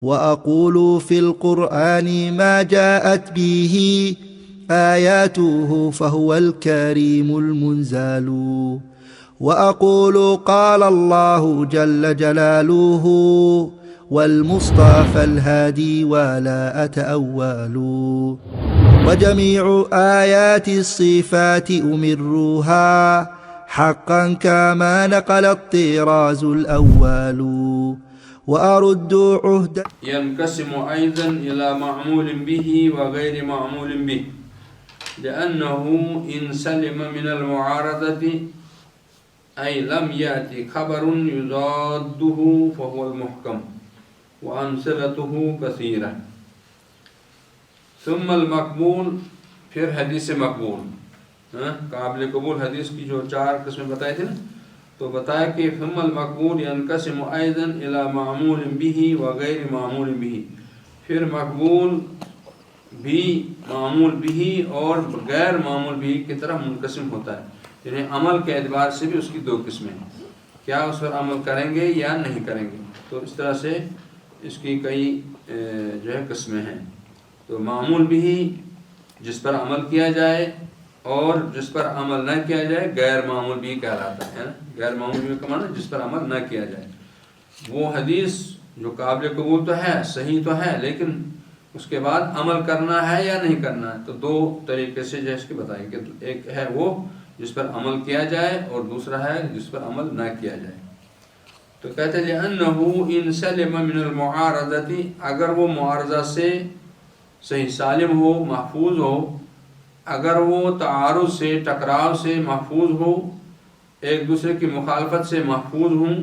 وأقول في القرآن ما جاءت به آياته فهو الكريم المنزال. وأقول قال الله جل جلاله والمصطفى الهادي ولا أتأول. وجميع آيات الصفات أمرها حقا كما نقل الطراز الأول. وأرد عهدا ينقسم أيضا إلى معمول به وغير معمول به، لأنه إن سلم من المعارضة أي لم يأتي خبر يضاده فهو المحكم، وأمثلته كثيرة. ثم المقبول، پھر حدیث مقبول، قابل قبول حدیث کی جو 4 قسمیں بتائی تھی نا، تو بتایا کہ ثم المقبول ينقسم أيضا إلى معمول به وغير معمول به، پھر مقبول بھی معمول بھی اور غیر معمول بھی کی طرح منقسم ہوتا ہے، یعنی عمل کے اعتبار سے بھی اس کی 2 قسمیں ہیں، کیا اس پر عمل کریں گے یا نہیں کریں گے، تو اس طرح سے اس کی کئی جو ہے قسمیں ہیں۔ تو معمول بھی جس پر عمل کیا جائے اور جس پر عمل نہ کیا جائے غیر معمول بھی کہلاتا ہے نا، غیر معمول بھی کا معنی جس پر عمل نہ کیا جائے۔ وہ حدیث جو قابل قبول تو ہے، صحیح تو ہے، لیکن اس کے بعد عمل کرنا ہے یا نہیں کرنا ہے، تو 2 طریقے سے جو ہے اس کے بتائیں کہ ایک ہے وہ جس پر عمل کیا جائے اور دوسرا ہے جس پر عمل نہ کیا جائے۔ تو کہتے ہیں لأنه ان سلم من المعارضة، اگر وہ معارضہ سے صحیح سالم ہو، محفوظ ہو، اگر وہ تعارض سے، ٹکراؤ سے محفوظ ہو، ایک دوسرے کی مخالفت سے محفوظ ہوں،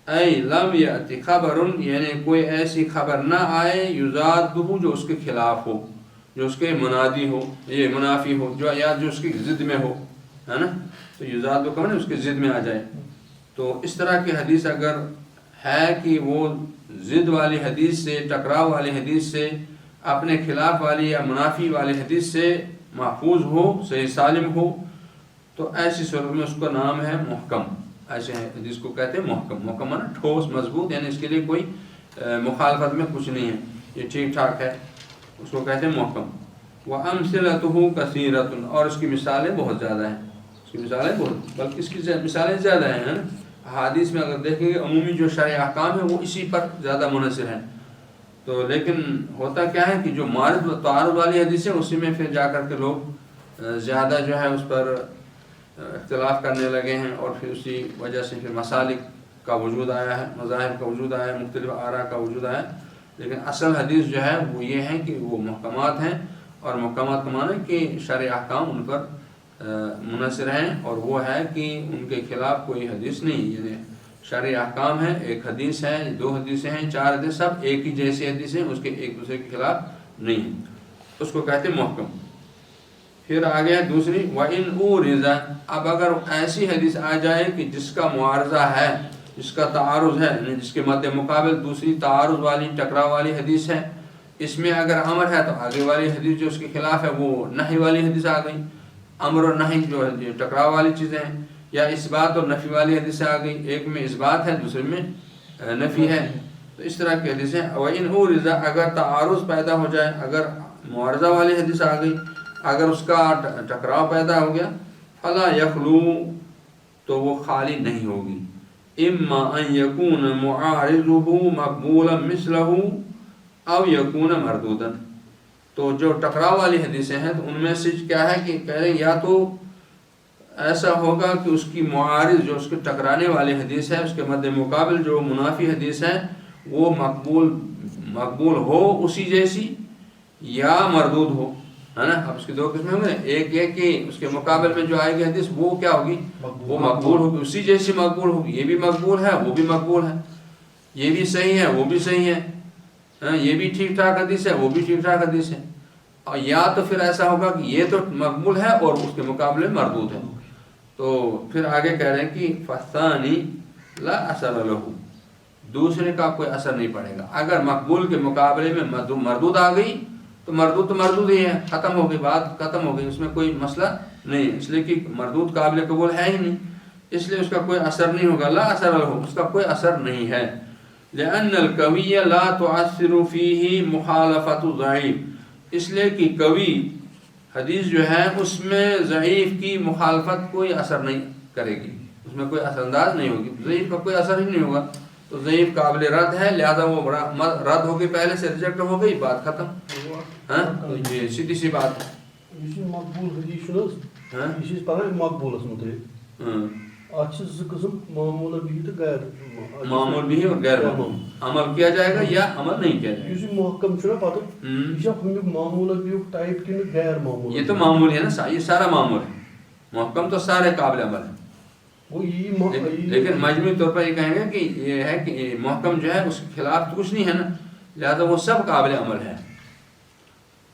اے لم یأتی خبر، یعنی کوئی ایسی خبر نہ آئے یضادہ جو اس کے خلاف ہو، جو اس کے منادی ہو، یہ منافی ہو، جو یا جو اس کی ضد میں ہو، ہے نا، تو یضادہ کا معنی اس کے ضد میں آ جائے۔ تو اس طرح کی حدیث اگر ہے کہ وہ ضد والی حدیث سے، ٹکراؤ والی حدیث سے، اپنے خلاف والی یا منافی والی حدیث سے محفوظ ہو، صحیح سالم ہو، تو ایسی صورت میں اس کا نام ہے محکم۔ ایسے حدیث کو کہتے ہیں محکم۔ محکم ہے نا ٹھوس، مضبوط، یعنی اس کے لیے کوئی مخالفت میں کچھ نہیں ہے، یہ ٹھیک ٹھاک ہے، اس کو کہتے ہیں محکم۔ وَأَمْثِلَتُهُ كَثِيرَةٌ، اور اس کی مثالیں بہت زیادہ ہیں، اس کی مثالیں بہت، بلکہ اس کی مثالیں زیادہ ہیں۔ حدیث میں اگر دیکھیں گے عمومی جو شرعی احکام ہیں وہ اسی پر زیادہ منحصر ہیں، تو لیکن ہوتا کیا ہے کہ جو معارض و تعارض والی حدیث ہے اسی میں پھر جا کر کے لوگ زیادہ جو ہے اس پر اختلاف کرنے لگے ہیں، اور پھر اسی وجہ سے پھر مسالک کا وجود آیا ہے، مذاہب کا وجود آیا ہے، مختلف آراء کا وجود آیا ہے۔ لیکن اصل حدیث جو ہے وہ یہ ہے کہ وہ محکمات ہیں، اور محکمات کا معنی کہ شرعی احکام ان پر منحصر ہیں، اور وہ ہے کہ ان کے خلاف کوئی حدیث نہیں، یعنی شرعی احکام ہے، ایک حدیث ہے، 2 حدیثیں ہیں، 4 حدیث، سب ایک ہی جیسی حدیث ہیں، اس کے ایک دوسرے کے خلاف نہیں ہیں، اس کو کہتے ہیں محکم۔ پھر آگے ہے دوسری وَإِنْ أُورِزَ، اب اگر ایسی حدیث آ جائے کہ جس کا معارضہ ہے، جس کا تعارض ہے، یعنی جس کے مد مقابل دوسری تعارض والی، ٹکراؤ والی حدیث ہے، اس میں اگر امر ہے تو آگے والی حدیث جو اس کے خلاف ہے وہ نہی والی حدیث آ گئی، امر اور نہی جو ہے ٹکراؤ والی چیزیں ہیں، یا اثبات اور نفی والی حدیث آ گئی، ایک میں اثبات ہے دوسرے میں نفی ہے، تو اس طرح کی حدیثیں۔ وَإِنْ أُورِزَ، اگر تعارض پیدا ہو جائے، اگر معارضہ والی حدیث آ گئی، اگر اس کا ٹکراؤ پیدا ہو گیا، فَلَا يَخْلُو، تو وہ خالی نہیں ہوگی، إِمَّا أَن يَكُونَ مُعَارِضُهُ مَقْبُولًا مِثْلَهُ أَوْ يَكُونَ مَرْدُودًا۔ تو جو ٹکراؤ والی حدیثیں ہیں تو ان میں سے کیا ہے کہ کہہ رہے یا تو ایسا ہوگا کہ اس کی معارض جو اس کے ٹکرانے والی حدیث ہے، اس کے مد مقابل جو منافی حدیث ہے وہ مقبول ہو اسی جیسی، یا مردود ہو، ہے نا۔ اب اس کی 2 قسمیں ہوں گے، ایک یہ کہ اس کے مقابل میں جو آئے گی حدیث وہ کیا ہوگی، وہ مقبول ہوگی، اسی جیسی مقبول ہوگی، یہ بھی مقبول ہے وہ بھی مقبول ہے، یہ بھی صحیح ہے وہ بھی صحیح ہے، یہ بھی ٹھیک ٹھاک حدیث ہے وہ بھی ٹھیک ٹھاک حدیث ہے، اور یا تو پھر ایسا ہوگا کہ یہ تو مقبول ہے اور اس کے مقابلے میں مردود ہے۔ تو پھر آگے کہہ رہے ہیں کہ فَالثَّانِي لَا أَثَرَ لَهُ، دوسرے کا کوئی اثر نہیں پڑے گا۔ اگر مقبول کے مقابلے میں مردود آ گئی تو مردود ہی ہے، ختم ہو گئی، بات ختم ہو گئی، اس میں کوئی مسئلہ نہیں ہے، اس لیے کہ مردود قابل قبول ہے ہی نہیں، اس لیے اس کا کوئی اثر نہیں ہوگا۔ لا اثر لہ، اس کا کوئی اثر نہیں ہے۔ لأن القوی لا تؤثر فیہ مخالفت ضعیف، اس لیے کہ قوی حدیث جو ہے اس میں ضعیف کی مخالفت کوئی اثر نہیں کرے گی، اس میں کوئی اثر انداز نہیں ہوگی، ضعیف کا کوئی اثر ہی نہیں ہوگا، تو ضعیف قابل رد ہے، لہذا وہ رد ہو گئی، پہلے سے ریجیکٹ ہو گئی، بات ختم. ہاں تو یہ سیدھی سی بات ہے. مقبول حدیث یہ پڑھان مقبولس متعلق اتھ زٕ قسم معمول بھی تو غیر معمول بھی اور غیر معمول، عمل کیا جائے گا یا عمل نہیں کیا جائے گا. یہ محکم چھنا پتہ یہ ہمیک معمول بھی ٹائپ کن غیر معمول، یہ تو معمول ہے نا، یہ سارا معمول ہے. محکم تو سارے قابل عمل ہیں، لیکن مجموعی طور پر یہ کہیں گے کہ یہ ہے کہ محکم جو ہے اس کے خلاف تو کچھ نہیں ہے نا، لہذا وہ سب قابل عمل ہے،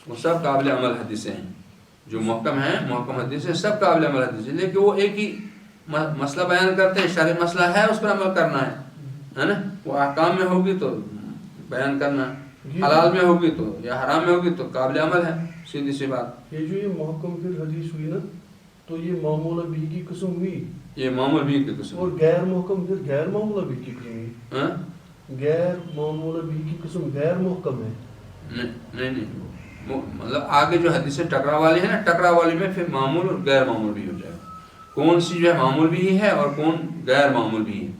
وہ سب قابل عمل حدیثیں ہیں. جو محکم ہیں، محکم حدیثیں سب قابل عمل حدیثیں، لیکن وہ ایک ہی مسئلہ بیان کرتے ہیں، شرعی مسئلہ ہے اس پر عمل کرنا ہے نا. وہ احکام میں ہوگی تو بیان کرنا، حلال میں ہوگی تو یا حرام میں ہوگی تو قابل عمل ہے، سیدھی سی بات. یہ جو یہ محکم پھر حدیث ہوئی نا تو یہ معمول بھی کی قسم ہوئی، یہ معمول بھی کی قسم، اور غیر محکم پھر غیر معمول بھی کی قسم ہوئی. غیر معمول بھی کی قسم غیر محکم ہے. نہیں مطلب آگے جو حدیثیں ٹکرا والی ہے نا، ٹکرا والی میں پھر معمول اور غیر معمول بھی ہو جائے گا. کون سی جو ہے معمول بھی ہے اور کون غیر معمول بھی ہے.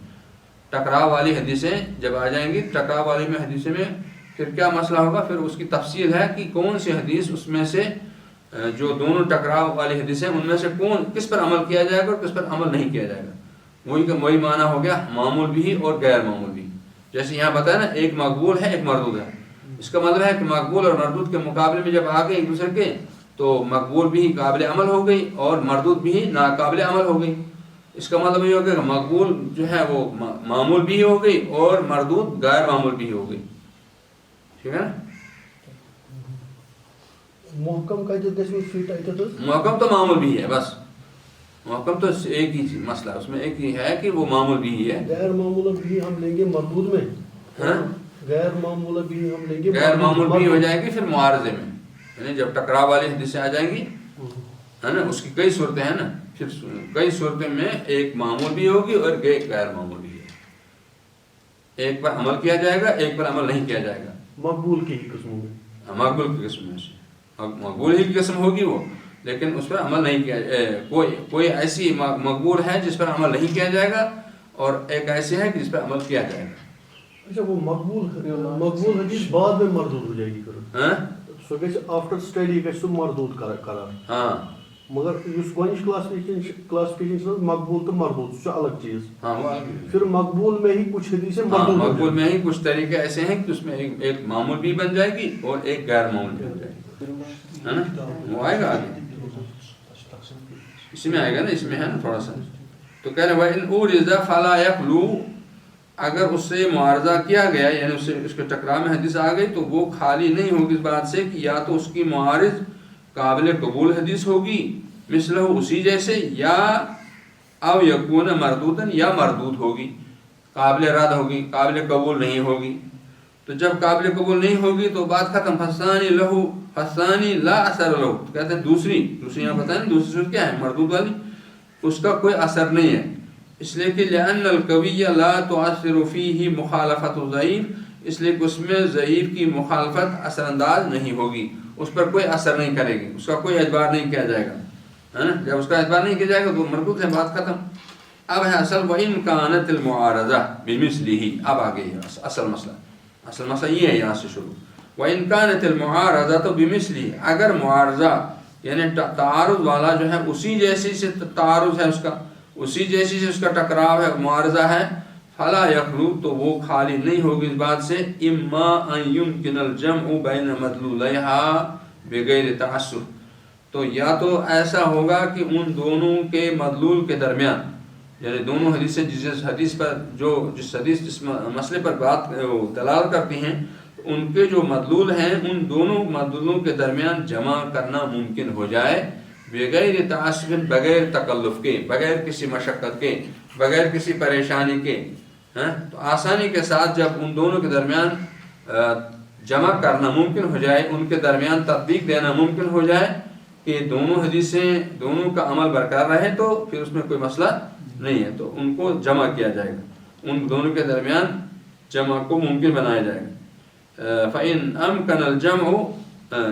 ٹکرا والی حدیثیں جب آ جائیں گی، ٹکرا والی میں حدیثیں میں پھر کیا مسئلہ ہوگا، پھر اس کی تفصیل ہے کہ کون سی حدیث اس میں سے جو دونوں ٹکرا والی حدیثیں ان میں سے کس پر عمل کیا جائے گا اور کس پر عمل نہیں کیا جائے گا. وہی معنی ہو گیا معمول بھی اور غیر معمول بھی. جیسے یہاں بتایا نا، ایک مقبول ہے ایک مردود ہے، اس کا مطلب ہے کہ مقبول اور مردود کے مقابلے میں جب آ گئے ایک دوسرے کے تو مقبول بھی قابل عمل ہو گئی اور مردود بھی ناقابل عمل ہو گئی. اس کا مطلب یہ ہو گیا کہ مقبول جو ہے وہ معمول بھی ہو گئی اور مردود غیر معمول بھی ہو گئی. ٹھیک ہے نا. محکم کا جو محکم تو معمول بھی ہے، بس محکم تو ایک ہی مسئلہ اس میں ایک ہی ہے کہ وہ معمول بھی ہے. غیر معمول بھی ہم لیں گے مردود میں، غیر معمول بھی ہم لیں گے، غیر معمول بھی ہو جائے گی پھر معارضے میں، یعنی جب ٹکراؤ والی حدیثیں آ جائیں گی ہے نا، اس کی کئی صورتیں ہیں نا، پھر کئی صورتیں میں ایک معمول بھی ہوگی اور ایک غیر معمول بھی ہے. ایک پر عمل کیا جائے گا، ایک پر عمل نہیں کیا جائے گا. مقبول کی قسموں میں، مقبول کی قسم میں سے مقبول ہی کی قسم ہوگی وہ، لیکن اس پر عمل نہیں کیا کوئی ایسی مقبول ہے جس پر عمل نہیں کیا جائے گا اور ایک ایسی ہے کہ جس پر عمل کیا جائے گا. اچھا وہ مقبول حدیث بعد میں مردود ہو جائے گی، سو گژھِ آفٹر سٹڈی گژھِ سُہ مردود قرار. ہاں مگر اس گۄڈنِچ کلاسفکیشن مقبول تو مردود سُہ الگ چیز. پھر مقبول میں ہی کچھ حدیثیں مقبول میں ہی کچھ طریقے ایسے ہیں کہ اس میں ایک معمول بھی بن جائے گی اور ایک غیر معمول بھی بن جائے گی، ہے نا. وہ آئے گا آگے، اسی میں آئے گا نا، اس میں ہے نا تھوڑا سا. تو کہہ رہے وَإِنْ أُورِزَ فَلَا يَخْلُو، اگر اس سے معارضہ کیا گیا یعنی اس کے ٹکراء میں حدیث آ گئی تو وہ خالی نہیں ہوگی اس بات سے کہ یا تو اس کی معارض قابل قبول حدیث ہوگی مثلہ اسی جیسے، یا او یکون مردودن، یا مردود ہوگی، قابل رد ہوگی، قابل قبول نہیں ہوگی. تو جب قابل قبول نہیں ہوگی تو بات ختم. فَالثَّانِي لَهُ فَالثَّانِي لَا أَثَرَ لَهُ، کہتے ہیں دوسری یہاں بتائیں دوسری صورت کیا ہے، مردود والی، اس کا کوئی اثر نہیں ہے، اس لیے کہ لأن القوی لا تؤثر فیہ مخالفت ضعیف، اس لیے کہ اس میں ضعیف کی مخالفت اثر انداز نہیں ہوگی، اس پر کوئی اثر نہیں کرے گی، اس کا کوئی اعتبار نہیں کیا جائے گا. جب اس کا اعتبار نہیں کیا جائے گا تو مردود ہے، بات ختم. اب ہے اصل وَإِنْ كَانَتِ الْمُعَارَضَةُ بِمِثْلِهِ، اب آگے اصل مسئلہ یہ ہے یہاں سے شروع. وَإِنْ كَانَتِ الْمُعَارَضَةُ بِمِثْلِهِ، اگر معارضہ یعنی تعارض والا جو ہے اسی جیسی سے تعارض ہے، اس کا اسی جیسی سے اس کا ٹکراؤ ہے، معارضہ ہے، فلا یخلو، تو وہ خالی نہیں ہوگی اس بات سے، اما ان یمکن الجمع بین مدلولیہا بغیر تعصب، تو یا تو ایسا ہوگا کہ ان دونوں کے مدلول کے درمیان، یعنی دونوں حدیثیں جس حدیث جس مسئلے پر بات دلالت کرتی ہیں، ان کے جو مدلول ہیں ان دونوں مدلولوں کے درمیان جمع کرنا ممکن ہو جائے، بغیر تعصب، بغیر تکلف کے، بغیر کسی مشقت کے، بغیر کسی پریشانی کے، تو آسانی کے ساتھ جب ان دونوں کے درمیان جمع کرنا ممکن ہو جائے، ان کے درمیان تطبیق دینا ممکن ہو جائے کہ دونوں حدیثیں دونوں کا عمل برقرار رہے، تو پھر اس میں کوئی مسئلہ نہیں ہے، تو ان کو جمع کیا جائے گا. ان دونوں کے درمیان جمع کو ممکن بنایا جائے گا. فَإِنْ أَمْكَنَ الْجَمْعُ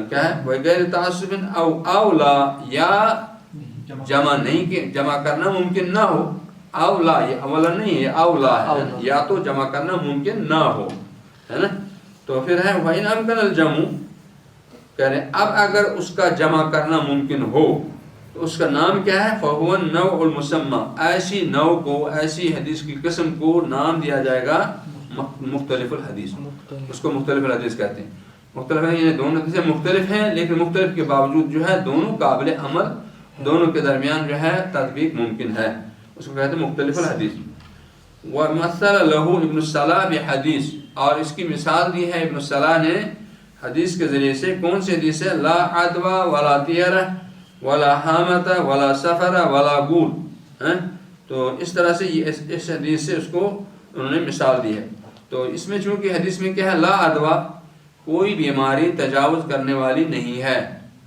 کیا ہے بغیر تعصب او اولا، یا جمع نہیں کہ جمع کرنا ممکن نہ ہو، اولا یہ اولا نہیں ہے، اولا ہے، یا تو جمع کرنا ممکن نہ ہو، ہے نا. تو پھر ہے وَإِنْ أَمْكَنَ الْجَمْعُ، کہہ رہے اب اگر اس کا جمع کرنا ممکن ہو تو اس کا نام کیا ہے؟ فَهُوَ النَّوْعُ الْمُسَمَّى، ایسی نوع کو، ایسی حدیث کی قسم کو نام دیا جائے گا مختلف الحدیث. اس کو مختلف الحدیث کہتے ہیں. مختلف ہے یہ دونوں حدیثیں مختلف ہیں، لیکن مختلف کے باوجود جو ہے دونوں قابل عمل، دونوں کے درمیان جو ہے تطبیق ممکن ہے. اس کو کہتے ہیں مختلف الحدیث. وَمَثَّلَ لَهُ ابن الصلاح بحدیث، اور اس کی مثال دی ہے ابن الصلاح نے حدیث کے ذریعے سے. کون سی حدیث ہے؟ لا عدوى ولا طیرہ ولا حامۃ ولا سفر ولا گول. تو اس طرح سے یہ اس حدیث سے اس کو انہوں نے مثال دی ہے. تو اس میں چونکہ حدیث میں کیا ہے؟ لا عدوى، کوئی بیماری تجاوز کرنے والی نہیں ہے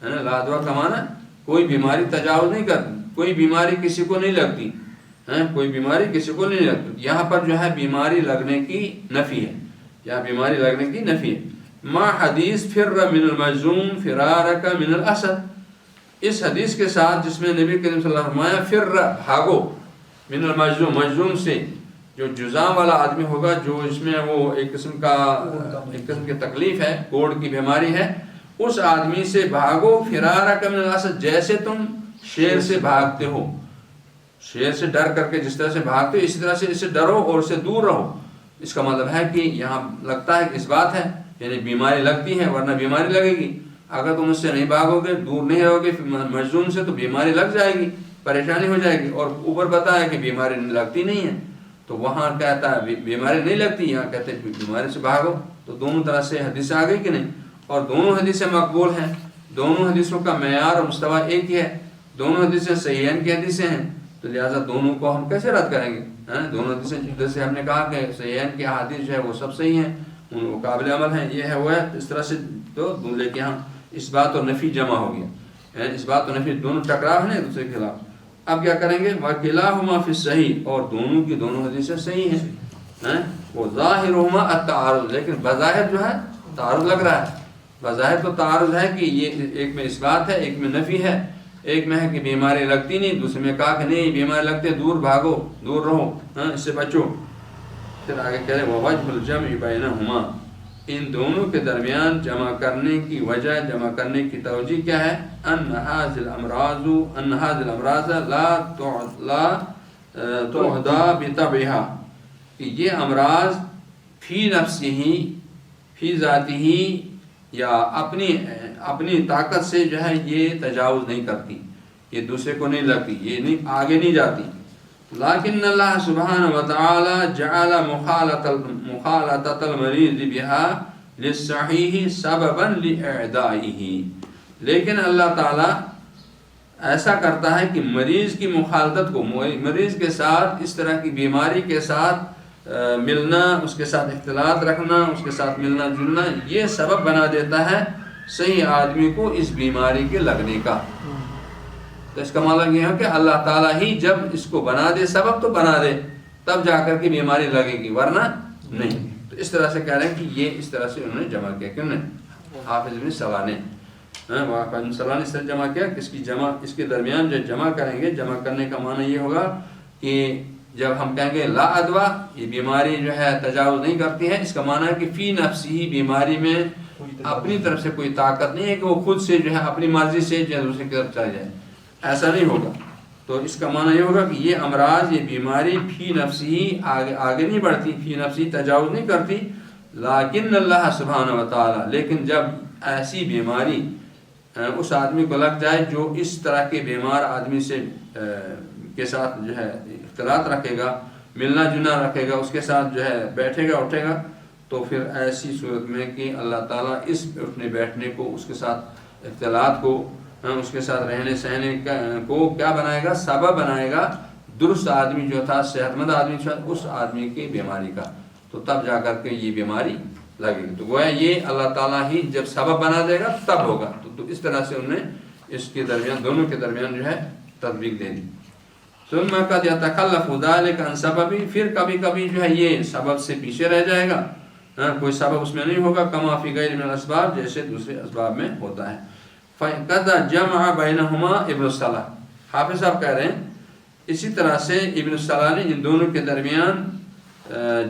نا. لا عدوى کا معنی کوئی بیماری تجاوز نہیں کرتی، کوئی بیماری کسی کو نہیں لگتی، کوئی بیماری کسی کو نہیں لگتی. یہاں پر جو ہے بیماری لگنے کی نفی ہے، یہاں بیماری لگنے کی نفی ہے. ما حدیث فر من المجذوم فرارک من الاسد، اس حدیث کے ساتھ جس میں نبی کریم صلی اللہ علیہ وسلم فرمایا فر بھاگو من المجذوم، مجذوم سے جو جزام والا آدمی ہوگا، جو اس میں وہ ایک قسم کی تکلیف ہے، کوڑ کی بیماری ہے، اس آدمی سے بھاگو. فرارک من الاسد، جیسے تم شیر سے بھاگتے ہو، شیر سے ڈر کر کے جس طرح سے بھاگتے ہو اسی طرح سے اس سے ڈرو اور اس سے دور رہو. اس کا مطلب ہے کہ یہاں لگتا ہے کہ اس بات ہے، یعنی بیماری لگتی ہے ورنہ بیماری لگے گی. اگر تم اس سے نہیں بھاگو گے، دور نہیں رہو گے مجذوم سے، تو بیماری لگ جائے گی، پریشانی ہو جائے گی. اور اوپر بتایا کہ بیماری لگتی نہیں ہے، تو وہاں کہتا ہے بیماری نہیں لگتی، یہاں کہتے ہیں بیماری سے بھاگو. تو دونوں طرح سے حدیثیں آ گئی کہ نہیں. اور دونوں حدیثیں مقبول ہیں، دونوں حدیثوں کا معیار اور مستویٰ ایک ہی ہے، دونوں حدیثیں صحیحین کی حدیثیں ہیں. تو لہٰذا دونوں کو ہم کیسے رد کریں گے؟ دونوں حدیثیں جیسے ہم نے کہا کہ صحیحین کی حدیث جو ہے وہ سب صحیح ہیں، وہ قابل عمل ہیں، یہ ہے وہ ہے، اس طرح سے. تو لیکن ہم اس بات اور نفی جمع ہو گیا، اس بات اور نفی دونوں ٹکراؤ ہیں ایک دوسرے کے خلاف. اب کیا کریں گے؟ وَكِلَاهُمَا فِي الصَّحِيحِ، اور دونوں کی دونوں حدیثیں صحیح ہیں. وہ ظاہرهما التعارض، لیکن بظاہر جو ہے تعارض لگ رہا ہے. بظاہر تو تعارض ہے کہ یہ ایک میں اثبات ہے، ایک میں نفی ہے. ایک میں ہے کہ بیماری لگتی نہیں، دوسرے میں کہا کہ نہیں بیماری لگتے، دور بھاگو، دور رہو، اس سے بچو. پھر آگے کہہ رہے وَوَجْهُ الْجَمْعِ بَيْنَهُمَا، ان دونوں کے درمیان جمع کرنے کی وجہ، جمع کرنے کی توجہ کیا ہے؟ ان هذه الامراض لا تُعْدَى بِطَبْعِهَا، کہ یہ امراض فی نفسہ، فی ذاتہ، یا اپنی طاقت سے جو ہے یہ تجاوز نہیں کرتی، یہ دوسرے کو نہیں لگتی، یہ نہیں آگے نہیں جاتی. لیکن اللہ سبحانہ وتعالی جعل مخالطۃ المریض بها للصحیح سببا لإعدائہ، لیکن اللہ تعالی ایسا کرتا ہے کہ مریض کی مخالطت کو، مریض کے ساتھ اس طرح کی بیماری کے ساتھ ملنا، اس کے ساتھ اختلاط رکھنا، اس کے ساتھ ملنا جلنا، یہ سبب بنا دیتا ہے صحیح آدمی کو اس بیماری کے لگنے کا. تو اس کا مطلب یہ ہے کہ اللہ تعالیٰ ہی جب اس کو بنا دے، سبب تو بنا دے، تب جا کر کے بیماری لگے گی، ورنہ نہیں. تو اس طرح سے کہہ رہے ہیں کہ یہ اس طرح سے انہوں نے جمع کیا. کیوں نے؟ حافظ ابن صلاح نے اس طرح جمع کیا کہ اس کے درمیان جو جمع کریں گے، جمع کرنے کا معنی یہ ہوگا کہ جب ہم کہیں گے لا عدوى، یہ بیماری جو ہے تجاوز نہیں کرتی ہے، اس کا معنی ہے کہ فی نفسی، بیماری میں اپنی طرف سے کوئی طاقت نہیں ہے کہ وہ خود سے جو ہے اپنی مرضی سے جو ہے دوسرے کی طرف چلا جائے، ایسا نہیں ہوگا. تو اس کا معنی یہ ہوگا کہ یہ امراض، یہ بیماری فی نفسی آگے نہیں بڑھتی، فی نفسی تجاوز نہیں کرتی. لیکن اللہ سبحانہ وتعالی، لیکن جب ایسی بیماری اس آدمی کو لگ جائے جو اس طرح کے بیمار آدمی سے کے ساتھ جو ہے اختلاط رکھے گا، ملنا جلنا رکھے گا، اس کے ساتھ جو ہے بیٹھے گا اٹھے گا، تو پھر ایسی صورت میں کہ اللہ تعالیٰ اس اٹھنے بیٹھنے کو، اس کے ساتھ اختلاط کو، اس کے ساتھ رہنے سہنے کو کیا بنائے گا؟ سبب بنائے گا درست آدمی جو تھا، صحت مند آدمی جو تھا، اس آدمی کی بیماری کا. تو تب جا کر کے یہ بیماری لگے گی. تو گویا یہ اللہ تعالیٰ ہی جب سبب بنا دے گا تب ہوگا. تو اس طرح سے انہوں نے اس کے درمیان، دونوں کے درمیان جو ہے تطبیق دے دی. ثم قد يتخلف ذلك عن سبب، پھر کبھی کبھی جو ہے یہ سبب سے پیچھے رہ جائے گا، کوئی سبب اس میں نہیں ہوگا، کما فی غیر من الاسباب، جیسے دوسرے اسباب میں ہوتا ہے۔ فقد جمع بینہما ابن الصلاح، حافظ صاحب کہہ رہے ہیں اسی طرح سے ابن الصلاح نے ان دونوں کے درمیان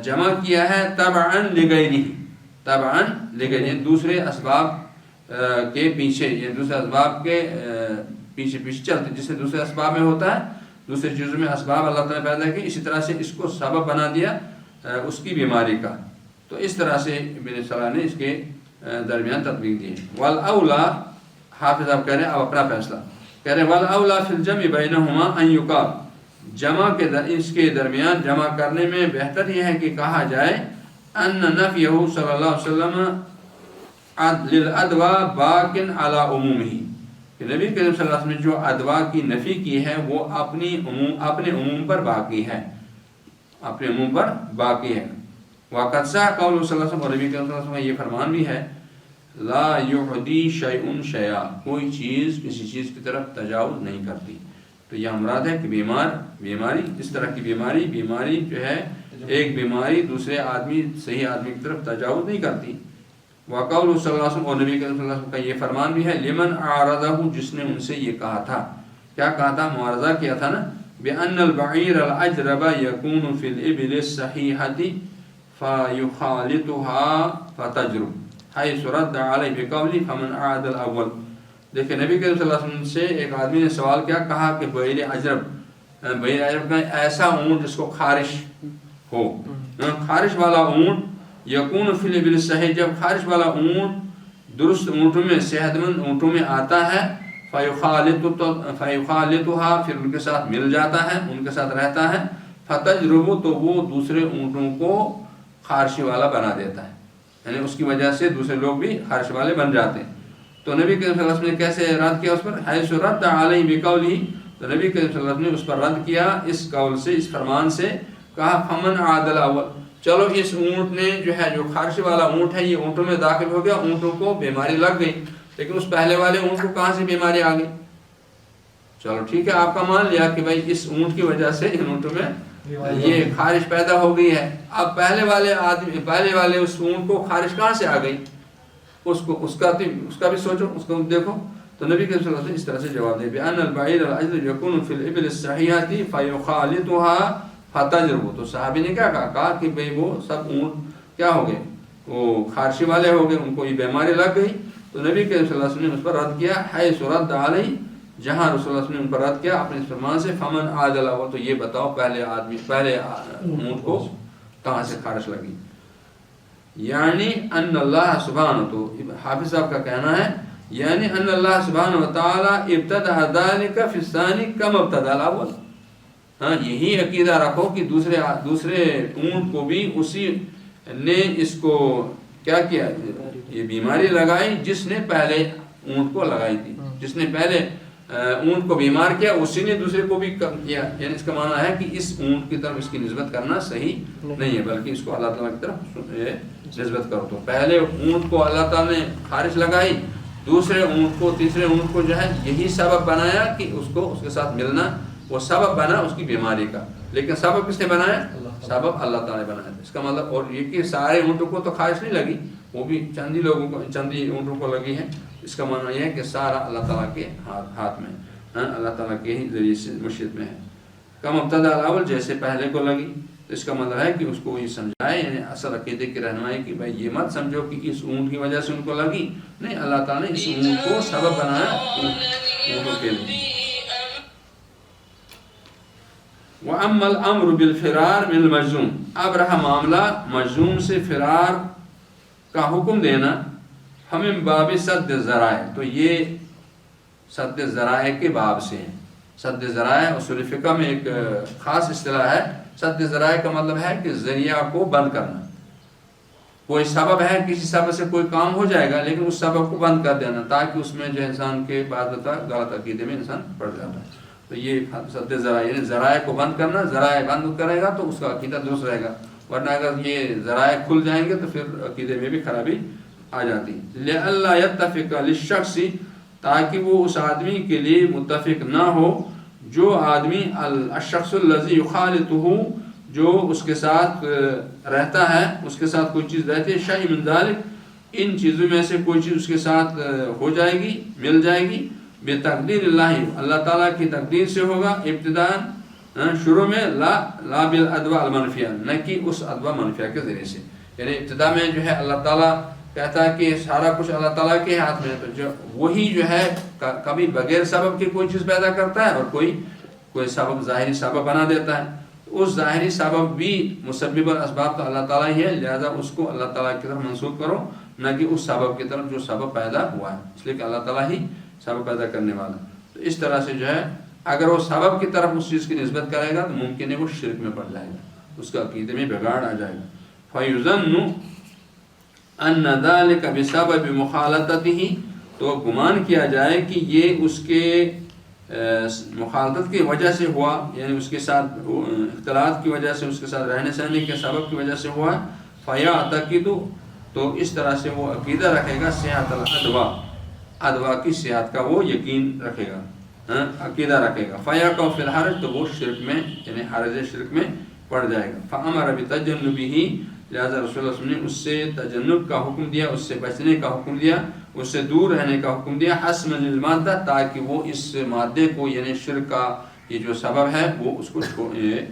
جمع کیا ہے تبعا لغیرہ، تبعا لغیرہ، دوسرے اسباب کے پیچھے، یہ دوسرے اسباب کے پیچھے پیچھے چلتے، جس سے دوسرے اسباب میں ہوتا ہے، دوسرے چیزوں میں اسباب اللہ تعالیٰ نے پیدا کی، اسی طرح سے اس کو سبب بنا دیا اس کی بیماری کا، تو اس طرح سے ابن صلاح نے اس کے درمیان تطبیق دی۔ والاولا، حافظ صاحب کہہ رہے ہیں اب اپنا فیصلہ کہہ رہے ہیں، والاولا فی الجمع بینہما ان یقال، جمع کے اس کے درمیان جمع کرنے میں بہتر یہ ہے کہ کہا جائے ان نفیہ صلی اللہ علیہ وسلم للادوا باقٍ علی عمومہ، کہ نبی کریم صلی اللہ علیہ وسلم نے جو ادوا کی نفی کی ہے وہ اپنے عموم پر باقی ہے، اپنے عموم پر باقی ہے۔ وقد صح قول صلی اللہ علیہ وسلم، اور نبی کریم صلی اللہ علیہ وسلم کا یہ فرمان بھی ہے، لا یعدی شیء شیئا، کوئی چیز کسی چیز کی طرف تجاوز نہیں کرتی۔ تو یہ مراد ہے کہ بیماری اس طرح کی بیماری جو ہے ایک بیماری دوسرے آدمی صحیح آدمی کی طرف تجاوز نہیں کرتی۔ وقول صلی اللہ علیہ وسلم، اور نبی کریم صلی اللہ علیہ وسلم کا یہ فرمان بھی ہے، لمن اعرضہ، جس نے ان سے یہ کہا تھا، کیا کہا تھا، معارضہ کیا تھا نا، بأن البعیر الأجرب يكون في الإبل الصحيحة فيخالطها فتجرب حيث رد عليه بقوله فمن أعاد الأول۔ دیکھیں نبی کریم صلی اللہ علیہ وسلم سے ایک آدمی نے سوال کیا، کہا کہ بعیر عجرب کا ایسا اونٹ جس کو خارش ہو، خارش والا اونٹ، یکون فی الابل الصحیح، جب خارش والا اونٹ درست اونٹوں میں، صحت مند اونٹوں میں آتا ہے، فیخالطها، پھر ان کے ساتھ مل جاتا ہے، ان کے ساتھ رہتا ہے، فتجرب، تو وہ دوسرے اونٹوں کو خارشی والا بنا دیتا ہے، یعنی اس کی وجہ سے دوسرے لوگ بھی خارش والے بن جاتے ہیں۔ تو نبی کریم صلی اللہ علیہ وسلم نے کیسے رد کیا اس پر، حیث رد علیہ بقولہ، تو نبی کریم صلی اللہ علیہ وسلم نے اس پر رد کیا اس قول سے، اس فرمان سے، کہا فمن عاد الاول، چلو اس اونٹ نے جو ہے، جو خارش والا اونٹ ہے، یہ اونٹوں میں داخل ہو گیا، اونٹوں کو بیماری لگ گئی، لیکن اس پہلے والے اونٹ کو کہاں سے بیماری آ گئی، چلو ٹھیک ہے آپ کا مان لیا کہ بھائی اس اونٹ کی وجہ سے ان اونٹوں میں یہ خارش پیدا ہو گئی ہے، اب پہلے والے اس اونٹ کو خارش کہاں سے آ گئی، اس کا بھی سوچو، اس کو دیکھو۔ تو نبی کریم صلی اللہ علیہ وسلم اس طرح سے جواب دے، بأن البعیر الأجرب يكون في الإبل الصحيحة فيخالطها فتجرب، تو صحابی نے کیا کہا کہ بھئی وہ سب اونٹ کیا ہو گئے، وہ خارشی والے ہو گئے، ان کو یہ بیماری لگ گئی۔ تو نبی کریم صلی اللہ علیہ وسلم نے اس پر رد کیا، حیث رد علیہ، جہاں رسول اللہ صلی اللہ علیہ وسلم نے ان پر رد کیا اپنے اس فرمان سے، فمن عاد الاول، تو یہ بتاؤ پہلے اونٹ کو کہاں سے خارش لگی، یعنی ان اللہ سبحانہ، تو حافظ صاحب کا کہنا ہے، یعنی ان اللہ سبحانہ وتعالی ابتدع ذلك فی الثانی کم ابتدع الاول، ہاں یہی عقیدہ رکھو کہ دوسرے اونٹ کو بھی اسی نے اس کو کیا کیا، یہ بیماری لگائی جس نے پہلے اونٹ کو لگائی تھی، جس نے پہلے اونٹ کو بیمار کیا اسی نے دوسرے کو بھی کیا، یعنی اس کا معنی ہے کہ اس اونٹ کی طرف اس کی نسبت کرنا صحیح نہیں ہے، بلکہ اس کو اللہ تعالیٰ کی طرف نسبت کرو۔ تو پہلے اونٹ کو اللہ تعالیٰ نے خارش لگائی، دوسرے اونٹ کو، تیسرے اونٹ کو جو ہے یہی سبب بنایا کہ اس کے ساتھ ملنا، وہ سبب بنا اس کی بیماری کا، لیکن سبب کس نے بنایا، سبب اللہ تعالیٰ نے بنایا۔ اس کا مطلب اور یہ کہ سارے اونٹوں کو تو خارش نہیں لگی، وہ بھی چندی اونٹوں کو لگی ہے، اس کا معنی یہ ہے کہ سارا اللہ تعالیٰ کے ہاتھ میں، اللہ تعالیٰ کے ہی ذریعے سے مشیت میں ہے۔ کم ابتدع الاول، جیسے پہلے کو لگی، تو اس کا مطلب ہے کہ اس کو یہ سمجھائے، یعنی اصل عقیدے کی رہنمائی کی بھائی یہ مت سمجھو کہ اس اونٹ کی وجہ سے ان کو لگی، نہیں، اللہ تعالیٰ نے اس اونٹ کو سبب بنایا اونٹوں کے لیے۔ وَأَمَّا الْأَمْرُ بِالْفِرَارِ مِنَ الْمَجْذُومِ، اب رہا معاملہ مجذوم سے فرار کا حکم دینا، ہمیں باب سد ذرائع، تو یہ سد ذرائع کے باب سے ہیں۔ سد ذرائع اصول فقہ میں ایک خاص اصطلاح ہے، سد ذرائع کا مطلب ہے کہ ذریعہ کو بند کرنا، کوئی سبب ہے، کسی سبب سے کوئی کام ہو جائے گا لیکن اس سبب کو بند کر دینا، تاکہ اس میں جو انسان کے بعد غلط عقیدے میں انسان پڑ جاتا ہے۔ تو یہ سد ذرائع، یعنی ذرائع کو بند کرنا، ذرائع بند کرے گا تو اس کا عقیدہ درست رہے گا، ورنہ اگر یہ ذرائع کھل جائیں گے تو پھر عقیدے میں بھی خرابی آ جاتی۔ لِأَلَّا يَتَّفِقَ لِلشَّخْصِ، تاکہ وہ اس آدمی کے لیے متفق نہ ہو، جو آدمی الشخص الذی یخالطہ جو اس کے ساتھ رہتا ہے، اس کے ساتھ کوئی چیز رہتی ہے، شیء من ذلک ان چیزوں میں سے کوئی چیز اس کے ساتھ ہو جائے گی، مل جائے گی، بتقدیر اللہ اللہ تعالیٰ کی تقدیر سے ہوگا، ابتداء شروع میں، لا بالادواء المنفیہ نہ کہ اس ادوا منفیہ کے ذریعے سے، یعنی ابتدا میں جو ہے اللہ تعالیٰ کہتا ہے کہ سارا کچھ اللہ تعالیٰ کے ہاتھ میں ہے، تو جو وہی جو ہے کبھی بغیر سبب کی کوئی چیز پیدا کرتا ہے اور کوئی سبب ظاہری سبب بنا دیتا ہے، اس ظاہری سبب بھی مسبب الاسباب تو اللہ تعالیٰ ہی ہے، لہذا اس کو اللہ تعالیٰ کی طرف منسوب کرو نہ کہ اس سبب کی طرف جو سبب پیدا ہوا ہے، اس لیے کہ اللہ تعالیٰ ہی سبب پیدا کرنے والا۔ تو اس طرح سے جو ہے اگر وہ سبب کی طرف اس چیز کی نسبت کرے گا تو ممکن ہے وہ شرک میں پڑ جائے گا، اس کا عقیدے میں بگاڑ آ جائے گا۔ فَيُظَنُّ أَنَّ ذَلِكَ بِسَبَبِ مُخَالَطَتِهِ تو گمان کیا جائے کہ یہ اس کے مخالطت کی وجہ سے ہوا، یعنی اس کے ساتھ اختلاط کی وجہ سے، اس کے ساتھ رہنے سہنے کے سبب کی وجہ سے ہوا، فَيَعْتَقِدُ تو اس طرح سے وہ عقیدہ رکھے گا، صحت الادوا ادوا کی صحت کا وہ یقین رکھے گا، عقیدہ رکھے گا، فَيَقَعُ فِي الْحَرَجِ تو وہ شرک میں یعنی حرج شرک میں پڑ جائے گا۔ فَأَمَرَ بِتَجَنُّبِهِ لہذا رسول اللہ صلی اللہ علیہ وسلم نے اس سے تجنب کا حکم دیا، اس سے بچنے کا حکم دیا، اس سے دور رہنے کا حکم دیا، حسم للمادہ تاکہ وہ اس مادے کو یعنی شرک کا یہ جو سبب ہے وہ اس کو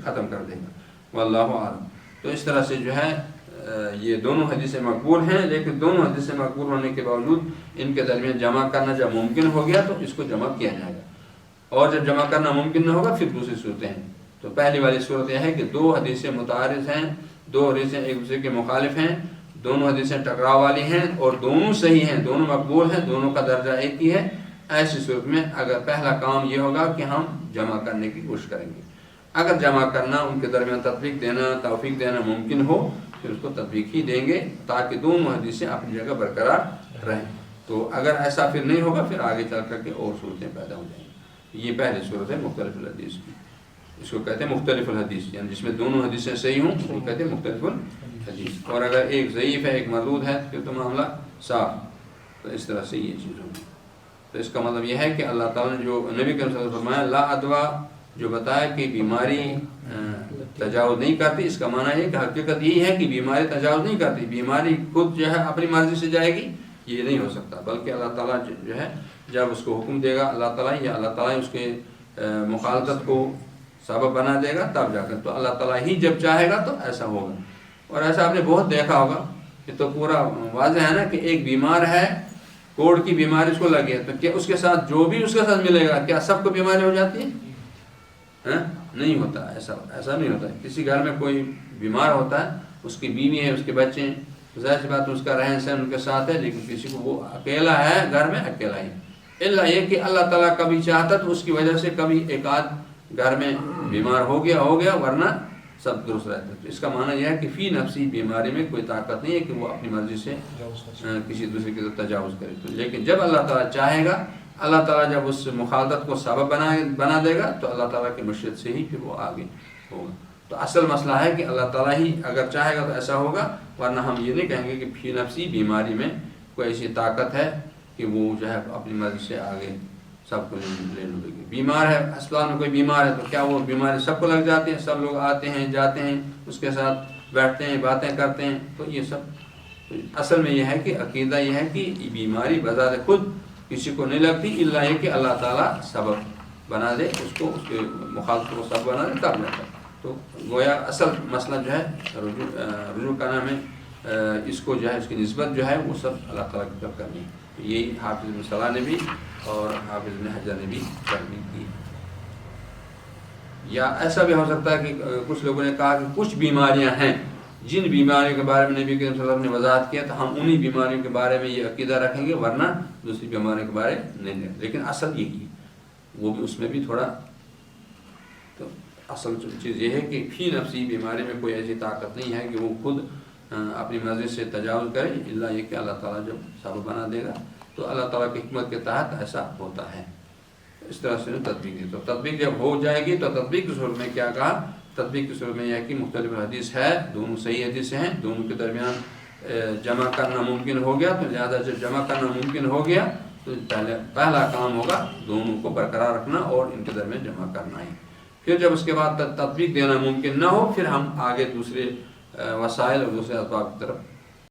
ختم کر دے گا، واللہ اعلم۔ تو اس طرح سے جو ہے یہ دونوں حدیثیں مقبول ہیں، لیکن دونوں حدیثیں مقبول ہونے کے باوجود ان کے درمیان جمع کرنا جب ممکن ہو گیا تو اس کو جمع کیا جائے گا، اور جب جمع کرنا ممکن نہ ہوگا پھر دوسری صورتیں ہیں۔ تو پہلی والی صورت یہ ہے کہ دو حدیثیں متعارض ہیں، دو حدیثیں ایک دوسرے کے مخالف ہیں، دونوں حدیثیں ٹکراؤ والی ہیں اور دونوں صحیح ہیں، دونوں مقبول ہیں، دونوں کا درجہ ایک ہی ہے۔ ایسی صورت میں اگر پہلا کام یہ ہوگا کہ ہم جمع کرنے کی کوشش کریں گے، اگر جمع کرنا ان کے درمیان تطبیق دینا توفیق دینا ممکن ہو پھر اس کو تطبیق ہی دیں گے تاکہ دونوں حدیثیں اپنی جگہ برقرار رہیں۔ تو اگر ایسا پھر نہیں ہوگا پھر آگے چل کر کے اور صورتیں پیدا ہو جائیں گی۔ یہ پہلی صورت ہے مختلف الحدیث کی، اس کو کہتے ہیں مختلف الحدیث، یعنی جس میں دونوں حدیثیں صحیح ہوں اس کو کہتے ہیں مختلف الحدیث، اور اگر ایک ضعیف ہے ایک مردود ہے پھر تو معاملہ صاف۔ تو اس طرح سے یہ چیز ہوگی۔ تو اس کا مطلب یہ ہے کہ اللہ تعالیٰ نے جو نبی کے صلی اللہ علیہ وسلم فرمایا لا ادوا جو بتایا کہ بیماری تجاوز نہیں کرتی، اس کا معنی ہے کہ حقیقت یہی ہے کہ بیماری تجاوز نہیں کرتی، بیماری خود جو ہے اپنی مرضی سے جائے گی یہ نہیں ہو سکتا، بلکہ اللہ تعالیٰ جو ہے جب اس کو حکم دے گا اللہ تعالیٰ یا اللہ تعالیٰ اس کے مخالطت کو سبب بنا دے گا تب جا کر، تو اللہ تعالیٰ ہی جب چاہے گا تو ایسا ہوگا۔ اور ایسا آپ نے بہت دیکھا ہوگا کہ تو پورا واضح ہے نا کہ ایک بیمار ہے، کوڑ کی بیماری اس کو لگی ہے، تو کیا اس کے ساتھ جو بھی اس کے ساتھ ملے گا کیا سب کو بیماری ہو جاتی ہے؟ نہیں ہوتا، ایسا نہیں ہوتا۔ کسی گھر میں کوئی بیمار ہوتا ہے، اس کی بیوی ہے، اس کے بچے ہیں، ظاہر سی بات اس کا رہن سہن ان کے ساتھ ہے، لیکن کسی کو وہ اکیلا ہے گھر میں اکیلا ہی، الا یہ کہ اللہ تعالیٰ کبھی چاہتا تو اس کی وجہ سے کبھی ایک آدھ گھر میں بیمار ہو گیا ورنہ سب درست رہتے۔ تو اس کا معنی یہ ہے کہ فی نفسی بیماری میں کوئی طاقت نہیں ہے کہ وہ اپنی مرضی سے کسی دوسرے کی طرف تجاوز کرے، تو لیکن جب اللہ تعالیٰ چاہے گا، اللہ تعالیٰ جب اس مخالطت کو سبب بنا دے گا تو اللہ تعالیٰ کی مشیت سے ہی پھر وہ آگے ہوگا۔ تو اصل مسئلہ ہے کہ اللہ تعالیٰ ہی اگر چاہے گا تو ایسا ہوگا، ورنہ ہم یہ نہیں کہیں گے کہ فی نفسی بیماری میں کوئی ایسی طاقت ہے کہ وہ جو ہے اپنی مرضی سے آگے سب کو لے لے گی۔ بیمار ہے، اسپتال میں کوئی بیمار ہے تو کیا وہ بیماری سب کو لگ جاتی ہے؟ سب لوگ آتے ہیں جاتے ہیں، اس کے ساتھ بیٹھتے ہیں باتیں کرتے ہیں، تو یہ سب اصل میں یہ ہے کہ عقیدہ یہ ہے کہ بیماری بذات خود کسی کو نہیں لگتی، الا یہ کہ اللہ تعالیٰ سبب بنا دے اس کو، اس کے مخالف کو سبب بنا دے تب جاتا ہے۔ تو گویا اصل مسئلہ جو ہے رجوع کا نام ہے، اس کو جو ہے اس کی نسبت جو ہے وہ سب اللہ تعالیٰ کی طرف کرنی ہے۔ تو یہی حافظ بن صلاح نے بھی اور حافظ بن حجر نے بھی کرنی کی۔ یا ایسا بھی ہو سکتا ہے کہ کچھ لوگوں نے کہا کہ کچھ بیماریاں ہیں جن بیماریوں کے بارے میں نبی کریم صلی اللہ علیہ وسلم نے وضاحت کیا تو ہم انہی بیماریوں کے بارے میں یہ عقیدہ رکھیں گے، ورنہ دوسری بیماریوں کے بارے نہیں رکھیں۔ لیکن اصل یہی وہ بھی اس میں بھی تھوڑا، تو اصل چیز یہ ہے کہ فی نفسی بیماری میں کوئی ایسی طاقت نہیں ہے کہ وہ خود اپنی مرضی سے تجاوز کرے، الا یہ کہ اللہ تعالیٰ جب سبب بنا دے گا تو اللہ تعالیٰ کی حکمت کے تحت ایسا ہوتا ہے۔ اس طرح سے تطبیق دی، تو تطبیق جب ہو جائے گی تو تطبیق کی صورت میں کیا کہا؟ تطبیق کی صورت میں یہ ہے کہ مختلف حدیث ہے، دونوں صحیح حدیث ہیں، دونوں کے درمیان جمع کرنا ممکن ہو گیا، تو لہذا جب جمع کرنا ممکن ہو گیا تو پہلا کام ہوگا دونوں کو برقرار رکھنا اور ان کے درمیان جمع کرنا ہی. پھر جب اس کے بعد تطبیق دینا ممکن نہ ہو پھر ہم آگے دوسرے وسائل اور دوسرے اسباب کی طرف